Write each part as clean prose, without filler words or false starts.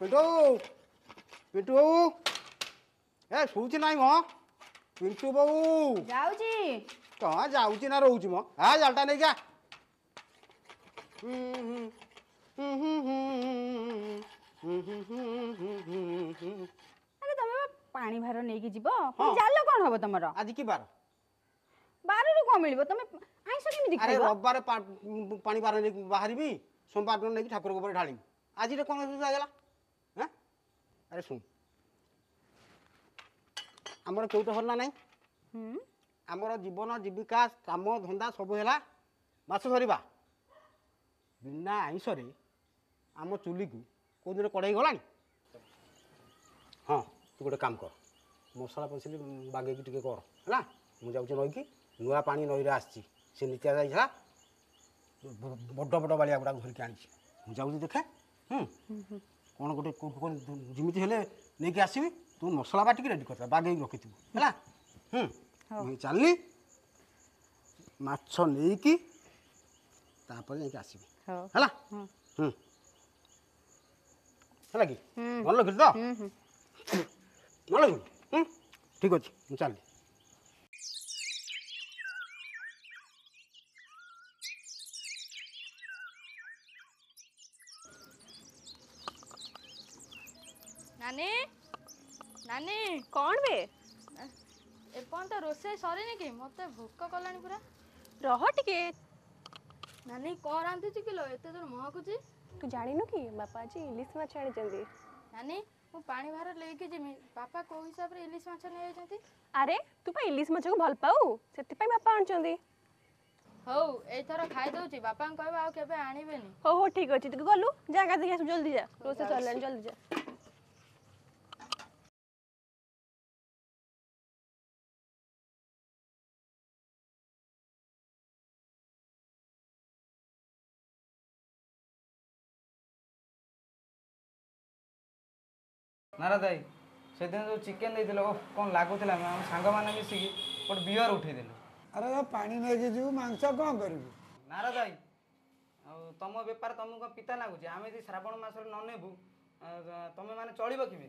पिंटू पिंटू ए शोची नाई म पिंटू बाबू जाऊची कहाँ जाऊची ना रोची म हाँ जालटा नहीं क्या अरे तमे पानी भार नहीं की जीवो जाल कोन हबो तमरो आज की बार बार रु को मिलबो तमे आइस केमि अरे दिखबो रविवार पानी बार नहीं बाहर भी सोमवार दिन नहीं ठाकुर को ढाली आज रे कौन सुविधा गला हैं अरे सुन आमर चौथ हरना नहीं आमर जीवन जीविका काम धंदा सब है माछ धरवा बिना आईस आम चुली को कौ दिन कड़े गला हाँ तू गोटे काम कर मसला पसली बागे टे कर है मुझे नई की नुआ पा नई आसी से नीचा जाइला बड़ बड़ बालिया गुड़ा धरिक आनी मुझे देखे कौन गोटे जमी नहीं आसबि तू मसला बाटिक रेडी कर बागे रखी है चलनी माछ नहीं कि आसबि है कि मन लगे तो मन लगे ठीक अच्छे चल नानी नानी कौन बे एपन तो रोसे सरीनी कि मत भोक कलानी पूरा रह टिके नानी कौन रांधुची किलो एते दूर महकुची तू जानिनु कि बापा जी इलिस माछ आनिचंदी नानी मु पानी भार लेके जिमी पापा को हिसाब रे इलिस माछ नै आइछंती अरे तू पा इलिस माछ को भल पाऊ सेति पई बापा आनिचंदी हौ एथर खाइ दउची बापा कहबा आ केबे आनिबेनी हो ठीक अछि तू गलु जागा देखि जल्दी जा रोसे चललानी जल्दी जा नारा दाई से दिन जो चिकेन देते कौन लगुला सांग मैंने मिसिकी गोटे बियर उठेदेलु अरे पानी नहीं जीव मांस कौन करू नारा दाई तुम बेपार तुमको पिता लगुच आम यदि श्रावण मस न नेबू तुम मैंने चलो केमी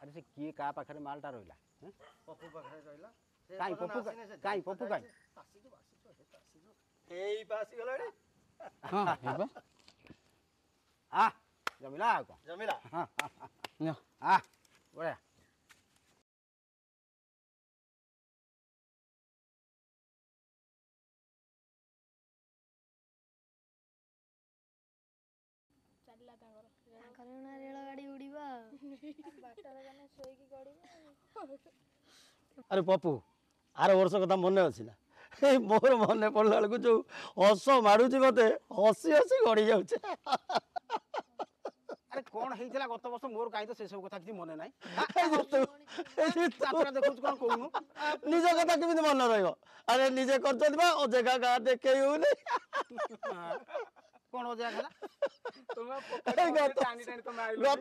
अरे से किए का पाखरे मालटा रहिला पप्पू पाखरे रहिला काई पप्पू काई पप्पू काई एई पासी गलाडी हां हेबा आ जमिला आ को जमिला हां न आ बढिया रेल गाड़ी उड़ीबा बाटर गने सोईकी गड़ीबा अरे पप्पू आर वर्ष कथा मन अच्छी ना मोर मन पड़ा बेलू जो हस मारूची मत हसी हसी गड़ी जाऊे अरे कौन हेइथिला गत वर्ष मोर काई तो से सब कथा किछि मने नाही यात्रा देखुछ कोन कहनु निज कथा केमिति मन रहइबो अरे निजे करछथि बा ओ जगह गा देखे होनी कौन हो जाएगा गत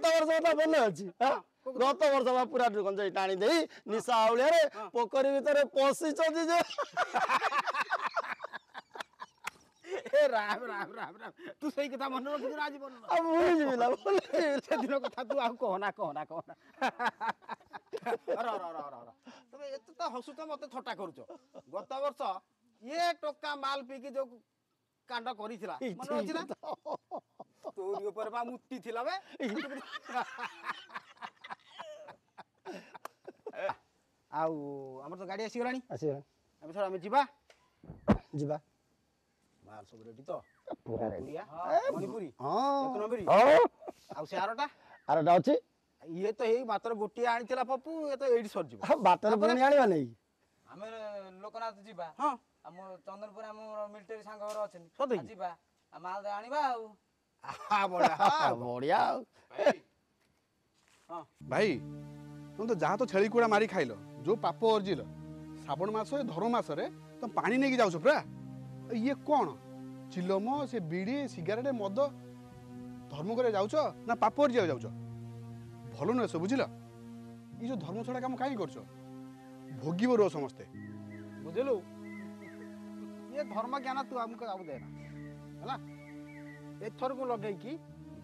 वर्ष कथा मन अछि गत वर्ष बा पूरा गंजाई टाणी देई निशा आउलिया रे पोखरी भितर पसी चदी जे ए राम राम राम राम तू सही कथा मन रखि आज मन अब भूली जिला से दिन कथा तू आ कहना कहना कहना अरे अरे अरे अरे तबे एत तो हसु तो मते थट्टा करूछ गत वर्ष ये टोका माल पीकी जो कांड करिथिला मन अछि ना तोरी ऊपर बा मुट्ठी थिला बे आउ हमर तो गाड़ी आसी गलानी हम थोड़ा हम जीवा जीवा माल सब रेडी तो पूरा रेडी मणिपुरी हां एक नंबरी हां आउ से आरोटा अछि ये तो हे मात्र गोटी आनिथिला पप्पू ये तो एडी सर जीवा बाटर पुणी आनिबा नै आम लोकनाथ जीवा हां आम चंदनपुर आम मिलिटरी सांग घर सदै अच्छे जीवा ଆଉ ମାଲ ଆଣିବା ଆଉ ବଢ଼ିଆ ବଢିଆ ଆଉ ଭାଇ ତମେ ତ ଯାହା ତ ଛେଳି କୁକୁଡ଼ା ମାରି ଖାଇଲ ଯୋଉ ପାପ ଅର୍ଜିଲ ଶ୍ରାବଣ ମାସରେ ଧର୍ମ ମାସରେ ତମେ ପାଣି ନେଇକି ଯାଉଛ ପୁରା ଇଏ କ'ଣ ଚିଲମ ସେ ବିଡ଼ି ସିଗାରେଟ ମଦ ଧର୍ମ କରିବାକୁ ଯାଉଛ ନା ପାପ ଅର୍ଜିବାକୁ ଯାଉଛ ଭଲ ନୁହେଁ ସବୁ ବୁଝିଲ ଏଇ ଯୋଉ ଧର୍ମ ଛଡ଼ା କାମ କାହିଁକି କରୁଛ ଭୋଗିବ ରୁହ ସମସ୍ତେ ବୁଝିଲୁ ଇଏ ଧର୍ମ ଜ୍ଞାନ ତୁ ଆମକୁ ଆଉ ଦେନା ହେଲା ଏଥରକୁ ଲଗେଇକି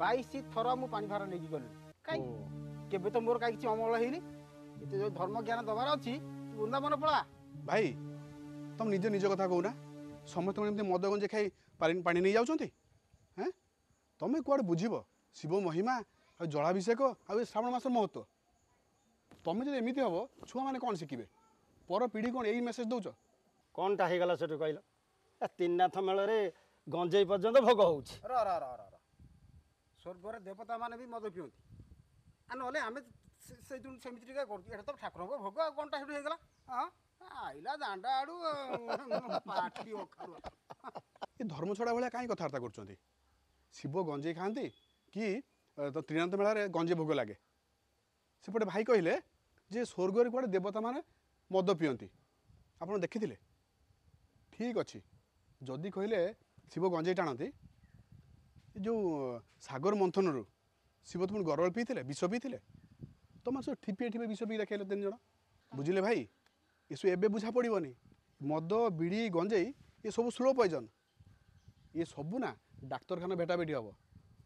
22 ଥର ମୁଁ ପାଣି ଭାର ନେଇକି ଗଲି କାଇଁ କେବେ ତ ମୋର କାହିଁ କିଛି ଅମଳ ହେଇନି ଏତେ ଯୋଉ ଧର୍ମ ଜ୍ଞାନ ଦବାର ଅଛି ତୁ ବୃନ୍ଦାବନ ପଳା ଭାଇ ତମେ ନିଜ କଥା କହୁନା ସମସ୍ତେ ଏମିତି ମଦ ଗଞ୍ଜେ ଖାଇ ପାଣି ନେଇ ଯାଉଛନ୍ତି ହେଁ ତମେ କୁଆଡ଼େ ବୁଝିବ ଶିବ ମହିମା ଆଉ ଜଳାଭିଷେକ ଆଉ ଏ ଶ୍ରାବଣ ମାସର ମହତ୍ତ୍ୱ ତମେ ଯଦି ଏମିତି ହବ ଛୁଆମାନେ କ'ଣ ଶିଖିବେ ପର ପିଢ଼ି କ'ଣ ଏଇ ମେସେଜ ଦେଉଛ କ'ଣଟା ହେଇଗଲା ସେଠୁ କହିଲ ଏ ତିନିନାଥ ମେଳରେ ଗଞ୍ଜେଇ ପର୍ଯ୍ୟନ୍ତ ଭୋଗ ହଉଛି ର ସ୍ୱର୍ଗରେ ଦେବତା ମାନେ ବି ମଦ ପିଅନ୍ତି ଆଉ ନହେଲେ ଆମେ ସେମିତି ଟିକେ କରୁଛୁ ଏଇଟା ତ ଠାକୁରଙ୍କ ଭୋଗ ଆଉ କ'ଣଟା ସେଠୁ ହେଇଗଲା ହଁ ଆଇଲା ଦାଣ୍ଡା ଆଡ଼ୁ ପାଟି ଅଖାରୁଆ ଏ ଧର୍ମ ଛଡ଼ା ଭଳିଆ କାହିଁ କଥାବାର୍ତ୍ତା କରୁଛନ୍ତି ଶିବ ଗଞ୍ଜେଇ ଖାଆନ୍ତି କି ତ ତ୍ରିନାଥ ମେଳାରେ ଗଞ୍ଜେଇ ଭୋଗ ଲାଗେ ସେପଟେ ଭାଇ କହିଲେ ଯେ ସ୍ୱର୍ଗରେ କୁଆଡ଼େ ଦେବତାମାନେ ମଦ ପିଅନ୍ତି ଆପଣ ଦେଖିଥିଲେ ଠିକ୍ ଅଛି ଯଦି କହିଲେ ଶିବ ଗଞ୍ଜେଇ ଟାଣନ୍ତି ଏ ଯେଉଁ ସାଗର ମନ୍ଥନରୁ ଶିବ ତୁମକୁ ଗରଳ ପିଇଥିଲେ ବିଷ ପିଇଥିଲେ ତୁମେ ସବୁ ଠିପିଏ ବିଷ ପିଇ ଦେଖାଇଲେ 3 ଜଣ ବୁଝିଲେ ଭାଇ ଏସବୁ ଏବେ ବୁଝା ପଡ଼ିବନି ମଦ ବିଡ଼ି ଗଞ୍ଜେଇ ଏସବୁ ସ୍ଲୋ ପଏଜନ୍ ଏ ସବୁ ନା ଡାକ୍ତରଖାନା ଭେଟାଭେଟି ହେବ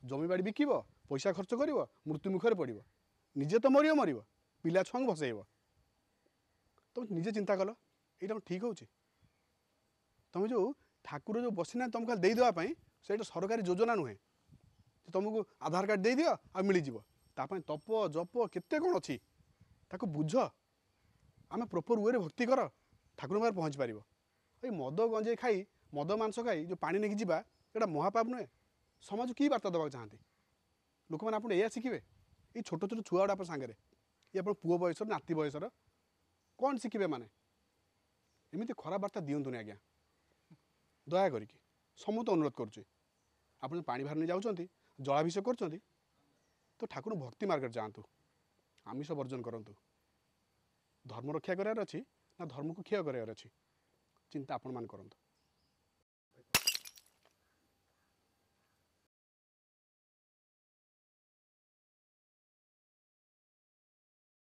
ଜମିବାଡ଼ି ବିକିବ ପଇସା ଖର୍ଚ୍ଚ କରିବ ମୃତ୍ୟୁ ମୁଖରେ ପଡ଼ିବ ନିଜେ ତ ମରିବ ପିଲା ଛୁଆଙ୍କୁ ଭସେଇବ ତମେ ନିଜେ ଚିନ୍ତା କଲ ଏଇଟା ଠିକ୍ ହେଉଛି ତମେ ଯେଉଁ ଠାକୁର ଯେଉଁ ବସିନା ତୁମକୁ ଖାଲି ଦେଇଦେବା ପାଇଁ ସେଇଟା ସରକାରୀ ଯୋଜନା ନୁହେଁ ଯେ ତୁମକୁ ଆଧାର କାର୍ଡ଼ ଦେଇଦିଅ ଆଉ ମିଳିଯିବ ତା ପାଇଁ ତପ ଜପ କେତେ କ'ଣ ଅଛି ତାକୁ ବୁଝ ଆମେ ପ୍ରପର୍ ୱେରେ ଭକ୍ତି କର ଠାକୁରଙ୍କ ପାଖରେ ପହଞ୍ଚି ପାରିବ ଏଇ ମଦ ଗଞ୍ଜେଇ ଖାଇ ମଦ ମାଂସ ଖାଇ ଯେଉଁ ପାଣି ନେଇକି ଯିବା ଏଇଟା ମହାପାପ ନୁହେଁ ସମାଜକୁ କି ବାର୍ତ୍ତା ଦେବାକୁ ଚାହାନ୍ତି ଲୋକମାନେ ଆପଣ ଏଇଆ ଶିଖିବେ ଏଇ ଛୋଟ ଛୁଆ ଗୁଡ଼ା ଆପଣ ସାଙ୍ଗରେ ଇଏ ଆପଣ ପୁଅ ବୟସର ନାତି ବୟସର କ'ଣ ଶିଖିବେ ମାନେ ଏମିତି ଖରାପ ବାର୍ତ୍ତା ଦିଅନ୍ତୁନି ଆଜ୍ଞା ଦୟା କରିକି ସମସ୍ତେ ଅନୁରୋଧ କରୁଛି ଆପଣ ପାଣି ଭାର ନେଇ ଯାଉଛନ୍ତି ଜଳାଭିଷେକ କରୁଛନ୍ତି ତ ଠାକୁର ଭକ୍ତି ମାର୍ଗରେ ଯାଆନ୍ତୁ ଆମିଷ ବର୍ଜନ କରନ୍ତୁ ଧର୍ମ ରକ୍ଷା କରିବାର ଅଛି ନା ଧର୍ମକୁ କ୍ଷୟ କରିବାର ଅଛି ଚିନ୍ତା ଆପଣମାନେ କରନ୍ତୁ